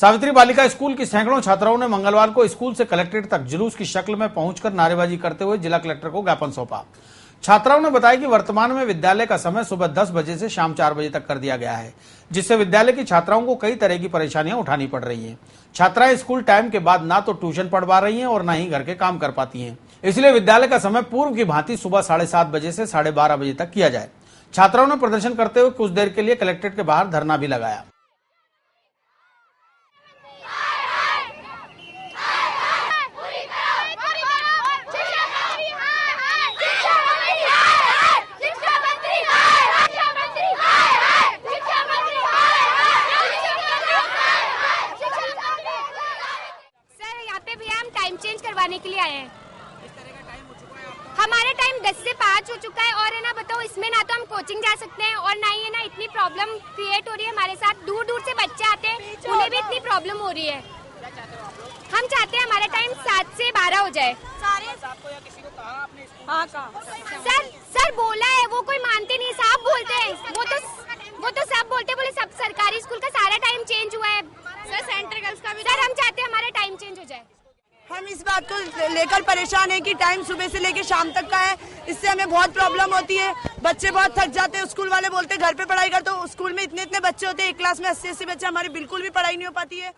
सावित्री बालिका स्कूल की सैकड़ों छात्राओं ने मंगलवार को स्कूल से कलेक्ट्रेट तक जुलूस की शक्ल में पहुंचकर नारेबाजी करते हुए जिला कलेक्टर को ज्ञापन सौंपा। छात्राओं ने बताया कि वर्तमान में विद्यालय का समय सुबह 10 बजे से शाम 4 बजे तक कर दिया गया है, जिससे विद्यालय की छात्राओं को कई तरह की परेशानियां उठानी पड़ रही हैं। छात्राएं स्कूल टाइम के बाद ना तो ट्यूशन पढ़ पा रही हैं और ना ही घर के काम कर पाती हैं। इसलिए विद्यालय का समय पूर्व की भांति सुबह 7:30 बजे से 12:30 बजे तक किया जाए। छात्राओं ने प्रदर्शन करते हुए कुछ देर के लिए कलेक्ट्रेट के बाहर धरना भी लगाया। टाइम चेंज करवाने के लिए आए हैं। हमारा टाइम 10 से 5 हो चुका है और है ना बताओ, इसमें ना तो हम कोचिंग जा सकते हैं और ना ही है ना इतनी प्रॉब्लम क्रिएट हो रही है हमारे साथ। दूर दूर से बच्चे आते हैं, उन्हें भी इतनी प्रॉब्लम हो रही है। हम चाहते हैं हमारा टाइम 7 से 12 हो जाए। सर बोला है, वो कोई मानते नहीं, साहब बोलते हैं, वो तो सब बोलते, बोले सब सरकारी स्कूल का सारा टाइम चेंज हुआ है। सर सेंट्रल गर्ल्स का भी सर हम चाहते हैं हमारा टाइम चेंज हो जाए। हम इस बात को लेकर परेशान हैं कि टाइम सुबह से लेकर शाम तक का है, इससे हमें बहुत प्रॉब्लम होती है। बच्चे बहुत थक जाते हैं, स्कूल वाले बोलते हैं घर पे पढ़ाई कर, तो स्कूल में इतने बच्चे होते हैं, एक क्लास में 80 बच्चे, हमारी बिल्कुल भी पढ़ाई नहीं हो पाती है।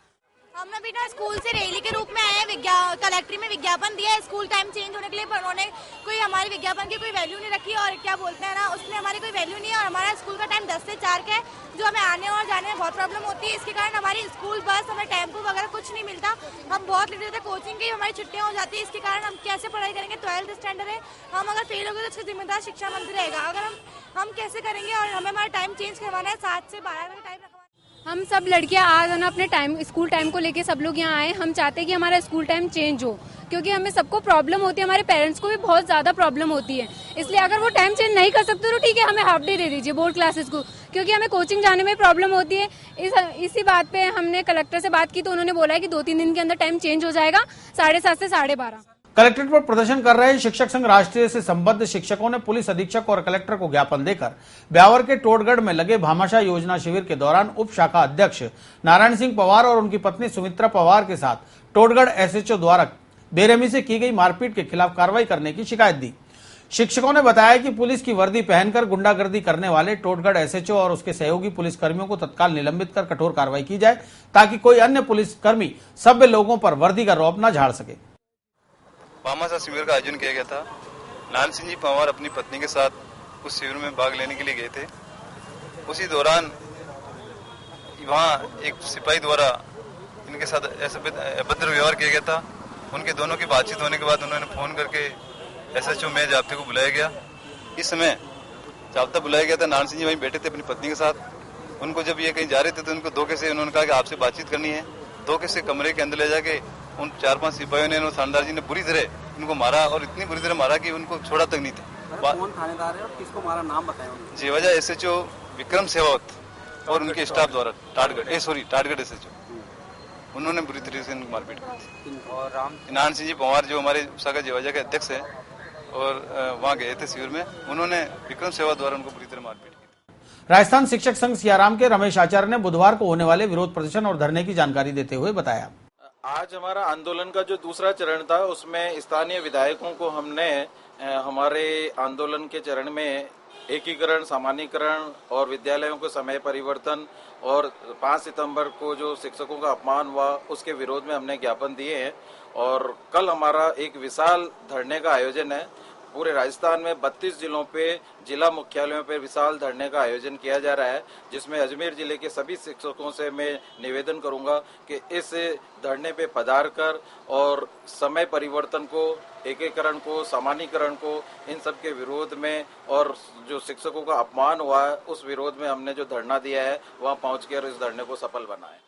हम अभी ना स्कूल से रैली के रूप में आए हैं, कलेक्ट्री में विज्ञापन दिया है स्कूल टाइम चेंज होने के लिए, पर उन्होंने कोई हमारे विज्ञापन की कोई वैल्यू नहीं रखी और क्या बोलते हैं ना, उसमें हमारी कोई वैल्यू नहीं है। और हमारा स्कूल का टाइम 10 से 4 का है, जो हमें आने और जाने में बहुत प्रॉब्लम होती है। इसके कारण हमारी स्कूल बस, हमें टेम्पो वगैरह कुछ नहीं मिलता। हम बहुत लेट होते हैं, कोचिंग की हमारी छुट्टियां हो जाती है। इसके कारण हम कैसे पढ़ाई करेंगे? 12th स्टैंडर्ड है, हम अगर फेल हो गए तो उसका जिम्मेदार शिक्षा मंत्री रहेगा। अगर हम कैसे करेंगे? और हमें हमारा टाइम चेंज करवाना है, 7 से 12 का टाइम रखवाना। हम सब लड़कियां आज ना अपने टाइम स्कूल टाइम को लेके सब लोग यहाँ आए। हम चाहते हैं कि हमारा स्कूल टाइम चेंज हो, क्योंकि हमें सबको प्रॉब्लम होती है, हमारे पेरेंट्स को भी बहुत ज्यादा प्रॉब्लम होती है। इसलिए अगर वो टाइम चेंज नहीं कर सकते तो ठीक है, हमें हाफ डे दे दीजिए बोर्ड क्लासेस को, क्योंकि हमें कोचिंग जाने में प्रॉब्लम होती है। इसी बात पे हमने कलेक्टर से बात की तो उन्होंने बोला है कि 2-3 दिन के अंदर टाइम चेंज हो जाएगा, 7:30 से 12:30। कलेक्ट्रेट पर प्रदर्शन कर रहे शिक्षक संघ राष्ट्रीय से संबद्ध शिक्षकों ने पुलिस अधीक्षक और कलेक्टर को ज्ञापन देकर ब्यावर के टोडगढ़ में लगे भामाशाह योजना शिविर के दौरान उप शाखा अध्यक्ष नारायण सिंह पवार और उनकी पत्नी सुमित्रा पवार के साथ टोडगढ़ एसएचओ द्वारा बेरहमी से की गई मारपीट के खिलाफ कार्रवाई करने की शिकायत दी। शिक्षकों ने बताया कि पुलिस की वर्दी पहनकर गुंडागर्दी करने वाले टोडगढ़ एसएचओ और उसके सहयोगी पुलिस कर्मियों को तत्काल निलंबित कर कठोर कार्रवाई की जाए, ताकि कोई अन्य पुलिसकर्मी सभ्य लोगों पर वर्दी का रौब न झाड़ सके। भामाशाह शिविर का आयोजन किया गया था। नारायण सिंह जी पवार अपनी पत्नी के साथ उस शिविर में भाग लेने के लिए गए थे। उसी दौरान वहाँ एक सिपाही द्वारा इनके साथ ऐसा अभद्र व्यवहार किया गया था। उनके दोनों की बातचीत होने के बाद उन्होंने फोन करके एसएचओ में जाब्ते को बुलाया गया। इस समय जाब्ता बुलाया गया था, नारायण सिंह जी वहीं बैठे थे अपनी पत्नी के साथ। उनको जब ये कहीं जा रहे थे तो उनको धोखे से उन्होंने कहा कि आपसे बातचीत करनी है। धोखे से कमरे के अंदर ले जाके उन 4-5 सिपाहियों ने, थानेदार जी ने बुरी तरह इनको मारा और इतनी बुरी तरह मारा कि उनको छोड़ा तक नहीं था। कौन थानेदार है और किसको मारा, नाम बताएं? जेवजा एसएचओ विक्रम सेवावत और उनके स्टाफ द्वारा टाटगढ़ एसएचओ, उन्होंने बुरी तरह से इनको मारपीट की। और नारायण सिंह जी पवार जो हमारे शाखा जेवजा के अध्यक्ष है और वहाँ गए थे शिविर में, उन्होंने विक्रम सेवा द्वारा उनको बुरी तरह मारपीट की। राजस्थान शिक्षक संघ सियाराम के रमेश आचार्य ने बुधवार को होने वाले विरोध प्रदर्शन और धरने की जानकारी देते हुए बताया, आज हमारा आंदोलन का जो दूसरा चरण था उसमें स्थानीय विधायकों को हमने हमारे आंदोलन के चरण में एकीकरण, सामान्यीकरण और विद्यालयों को समय परिवर्तन और 5 सितंबर को जो शिक्षकों का अपमान हुआ उसके विरोध में हमने ज्ञापन दिए हैं। और कल हमारा एक विशाल धरने का आयोजन है। पूरे राजस्थान में 32 जिलों पे, जिला मुख्यालयों पे विशाल धरने का आयोजन किया जा रहा है, जिसमें अजमेर जिले के सभी शिक्षकों से मैं निवेदन करूंगा कि इस धरने पे पधार कर और समय परिवर्तन को, एकीकरण को, सामान्यीकरण को, इन सब के विरोध में और जो शिक्षकों का अपमान हुआ है उस विरोध में हमने जो धरना दिया है वहां पहुंचकर इस धरने को सफल बनाए।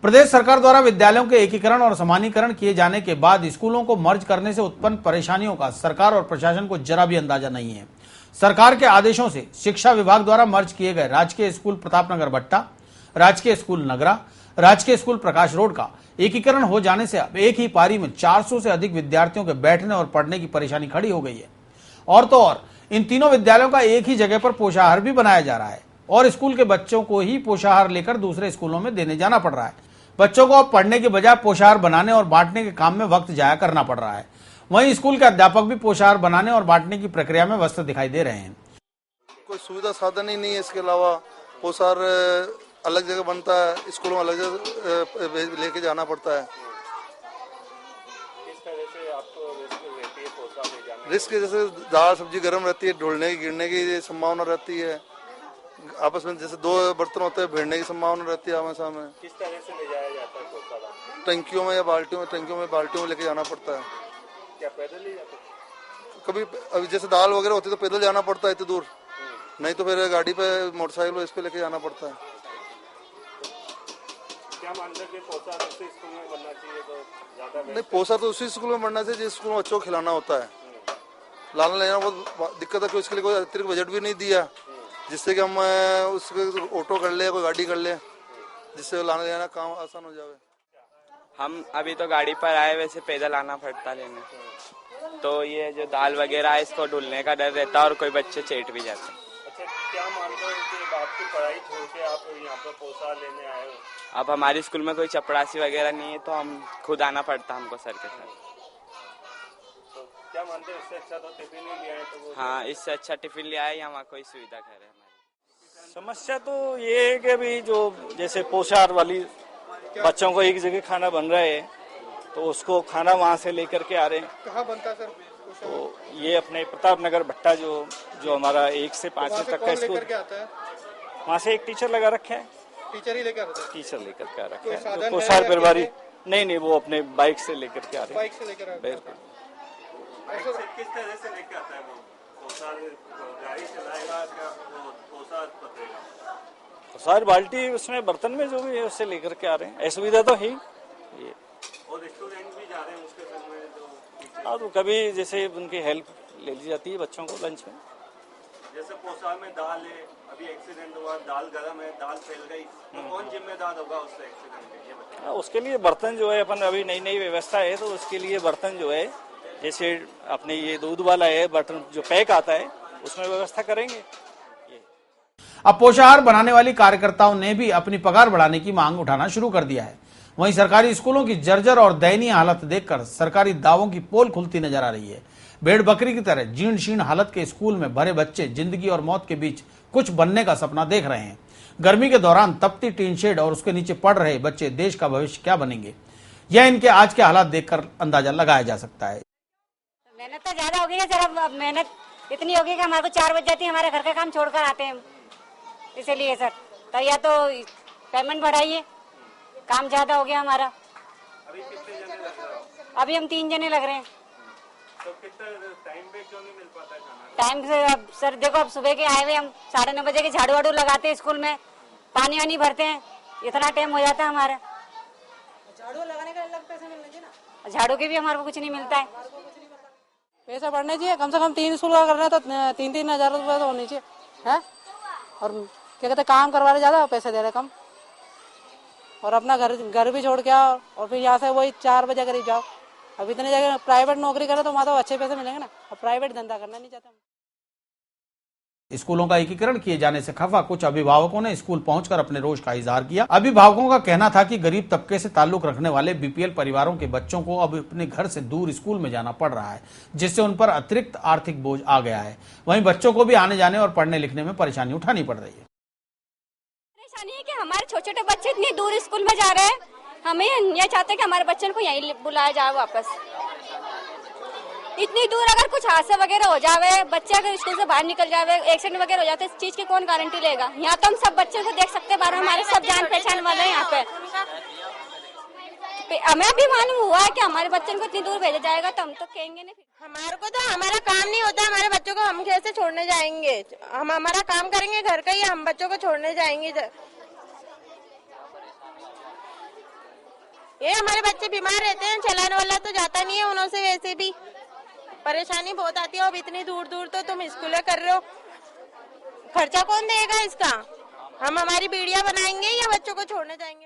प्रदेश सरकार द्वारा विद्यालयों के एकीकरण और सामान्यीकरण किए जाने के बाद स्कूलों को मर्ज करने से उत्पन्न परेशानियों का सरकार और प्रशासन को जरा भी अंदाजा नहीं है। सरकार के आदेशों से शिक्षा विभाग द्वारा मर्ज किए गए राजकीय स्कूल प्रतापनगर भट्टा, राजकीय स्कूल नगरा, राजकीय स्कूल प्रकाश रोड का एकीकरण हो जाने से अब एक ही पारी में 400 से अधिक विद्यार्थियों के बैठने और पढ़ने की परेशानी खड़ी हो गई है। और तो और इन तीनों विद्यालयों का एक ही जगह पर पोषाहार भी बनाया जा रहा है और स्कूल के बच्चों को ही पोषाहार लेकर दूसरे स्कूलों में देने जाना पड़ रहा है। बच्चों को अब पढ़ने की बजाय पोषाहार बनाने और बांटने के काम में वक्त जाया करना पड़ रहा है। वहीं स्कूल के अध्यापक भी पोषाहार बनाने और बांटने की प्रक्रिया में व्यस्त दिखाई दे रहे हैं। कोई सुविधा साधन ही नहीं है। इसके अलावा पोषाहार अलग जगह बनता है, स्कूलों में अलग जगह लेके जाना पड़ता है। रिस्क जैसे दाल सब्जी गर्म रहती है, ढुलने की गिरने की संभावना रहती है। आपस में जैसे दो बर्तन होते हैं, भिड़ने की संभावना रहती है हमेशा में। किस तरह से ले जाया जाता है पोषाहार? टंकियों में या बाल्टियों में लेके जाना पड़ता है। क्या पैदल ही जाते? कभी अभी जैसे दाल वगैरह होती है तो पैदल जाना पड़ता है इतनी दूर, नहीं तो फिर गाड़ी पे मोटरसाइकिल इस पे लेके जाना पड़ता है। क्या मानते हैं कि पोषाहार उसी स्कूल में बनना चाहिए तो ज्यादा? नहीं, पोषाहार तो उसी स्कूल में बनना चाहिए जिस स्कूल में बच्चों को खिलाना होता है। लाना लेना बहुत दिक्कत है कि इसके लिए कोई अतिरिक्त बजट भी नहीं दिया, जिससे कि हम उसके ऑटो कर ले, कोई गाड़ी कर ले, जिससे लाना लेना काम आसान हो जाए। हम अभी तो गाड़ी पर आए, वैसे पैदल आना पड़ता लेने, तो ये जो दाल वगैरह है इसको ढुलने का डर रहता है और कोई बच्चे चेट भी जाते हैं। अच्छा, क्या मानते हो कि आपकी पढ़ाई छोड़ के आप यहाँ पर पोषाहार लेने आए हो? अब हमारे स्कूल में कोई चपरासी वगैरह नहीं है तो हम खुद आना पड़ता हमको सर के साथ। तो क्या मानते हो, इससे अच्छा तो टिफिन ही ले आए तो वो? हाँ, इससे अच्छा टिफिन ले आए, यहाँ कोई सुविधा घर है हमारी। समस्या तो ये है कि अभी जो जैसे पोषाहार वाली बच्चों को एक जगह खाना बन रहा है तो उसको खाना वहाँ से लेकर के आ रहे हैं। कहाँ बनता है सर? तो ये अपने प्रताप नगर भट्टा जो हमारा 1 से 5 तक का स्कूल, वहाँ से एक टीचर लगा रखे हैं। टीचर ही लेकर टीचर लेकर के आ रखे हैं। पोषाहार परिवारी नहीं, वो अपने बाइक से लेकर के आ रहे हैं। बाइक से लेकर बिल्कुल। किस तरह से लेकर आता है वो? पोषाहार गाड़ी चलाएगा क्या? पोषाहार पोषाहार बाल्टी उसमें बर्तन में जो भी है उससे लेकर के आ रहे हैं। असुविधा तो है ये। और रेस्टोरेंट भी जा रहे हैं उसके संग में तो? हाँ, तो कभी जैसे उनकी हेल्प ले ली जाती है बच्चों को लंच में। जैसे पोषाहार में दाल है, अभी एक्सीडेंट हुआ, दाल गर्म है, दाल फैल गई, तो कौन जिम्मेदार होगा उससे एक्सीडेंट के? ये बताइए। उसके लिए बर्तन जो है अपन अभी नई व्यवस्था है तो उसके लिए बर्तन जो है जैसे अपने ये दूध वाला है बर्तन जो पैक आता है उसमें व्यवस्था करेंगे। अब पोषाहार बनाने वाली कार्यकर्ताओं ने भी अपनी पगार बढ़ाने की मांग उठाना शुरू कर दिया है। वहीं सरकारी स्कूलों की जर्जर और दयनीय हालत देखकर सरकारी दावों की पोल खुलती नजर आ रही है। भेड़ बकरी की तरह जीर्ण शीर्ण हालत के स्कूल में भरे बच्चे जिंदगी और मौत के बीच कुछ बनने का सपना देख रहे हैं। गर्मी के दौरान तपती टीन शेड और उसके नीचे पढ़ रहे बच्चे देश का भविष्य क्या बनेंगे, यह इनके आज के हालात देखकर अंदाजा लगाया जा सकता है। मेहनत तो ज्यादा होगी ना सर, अब मेहनत इतनी होगी कि हमारे को 4 बज जाती है, हमारे घर का काम छोड़कर आते हैं, इसीलिए सर। तो या तो पेमेंट बढ़ाइए, काम ज्यादा हो गया हमारा। अभी कितने जने लग रहे हो? अभी हम 3 जने लग रहे हैं। तो कितना टाइम पे क्यों नहीं मिल पाता है खाना? टाइम से अब सर देखो, अब सुबह के आए हुए हम 9:30 बजे के झाड़ू वाड़ू लगाते हैं स्कूल में, पानी वानी भरते हैं, इतना टाइम हो जाता है हमारा। झाड़ू लगाने का अलग पैसे मिलने चाहिए ना, झाड़ू के भी हमारे को कुछ नहीं मिलता है। पैसा बढ़ने चाहिए, कम से कम 3 स्कूल का करना है तो 3-3 हजार रुपये तो होने चाहिए है। और क्या कहते काम करवा रहे ज्यादा, पैसे दे रहे कम, और अपना घर भी छोड़ के आओ और फिर यहाँ से वही 4 बजे करीब जाओ। अब इतने जगह प्राइवेट नौकरी करे तो वहाँ तो अच्छे पैसे मिलेंगे ना, अब प्राइवेट धंधा करना नहीं चाहते। स्कूलों का एकीकरण किए जाने से खफा कुछ अभिभावकों ने स्कूल पहुंचकर अपने रोष का इजहार किया। अभिभावकों का कहना था कि गरीब तबके से ताल्लुक रखने वाले बीपीएल परिवारों के बच्चों को अब अपने घर से दूर स्कूल में जाना पड़ रहा है, जिससे उन पर अतिरिक्त आर्थिक बोझ आ गया है। वहीं बच्चों को भी आने जाने और पढ़ने लिखने में परेशानी उठानी पड़ रही है। परेशानी है कि हमारे छोटे छोटे बच्चे इतनी दूर स्कूल में जा रहे हैं, हमें ये चाहते हैं कि हमारे बच्चों को यहीं बुलाया जाए वापस। इतनी दूर अगर कुछ हादसा वगैरह हो जावे, बच्चे अगर स्कूल से बाहर निकल जावे, एक्सीडेंट वगैरह हो जाते, इस चीज की कौन गारंटी लेगा? यहाँ तो हम सब बच्चों को देख सकते हैं, हमारे सब जान पहचान वाले हैं यहाँ पे। हमें भी मालूम हुआ है कि हमारे बच्चों को इतनी दूर भेजा जाएगा तो हम तो कहेंगे नहीं। हमारे को तो हमारा काम नहीं होता, हमारे बच्चों को हम कैसे छोड़ने जाएंगे? हम हमारा काम करेंगे घर का, ही हम बच्चों को छोड़ने जाएंगे? ये हमारे बच्चे बीमार रहते हैं, चलाने वाला तो जाता नहीं है, उन्हों से वैसे भी परेशानी बहुत आती है। अब इतनी दूर दूर तो तुम स्कूल कर रहे हो, खर्चा कौन देगा इसका? हम हमारी बीड़ियां बनाएंगे या बच्चों को छोड़ने जाएंगे?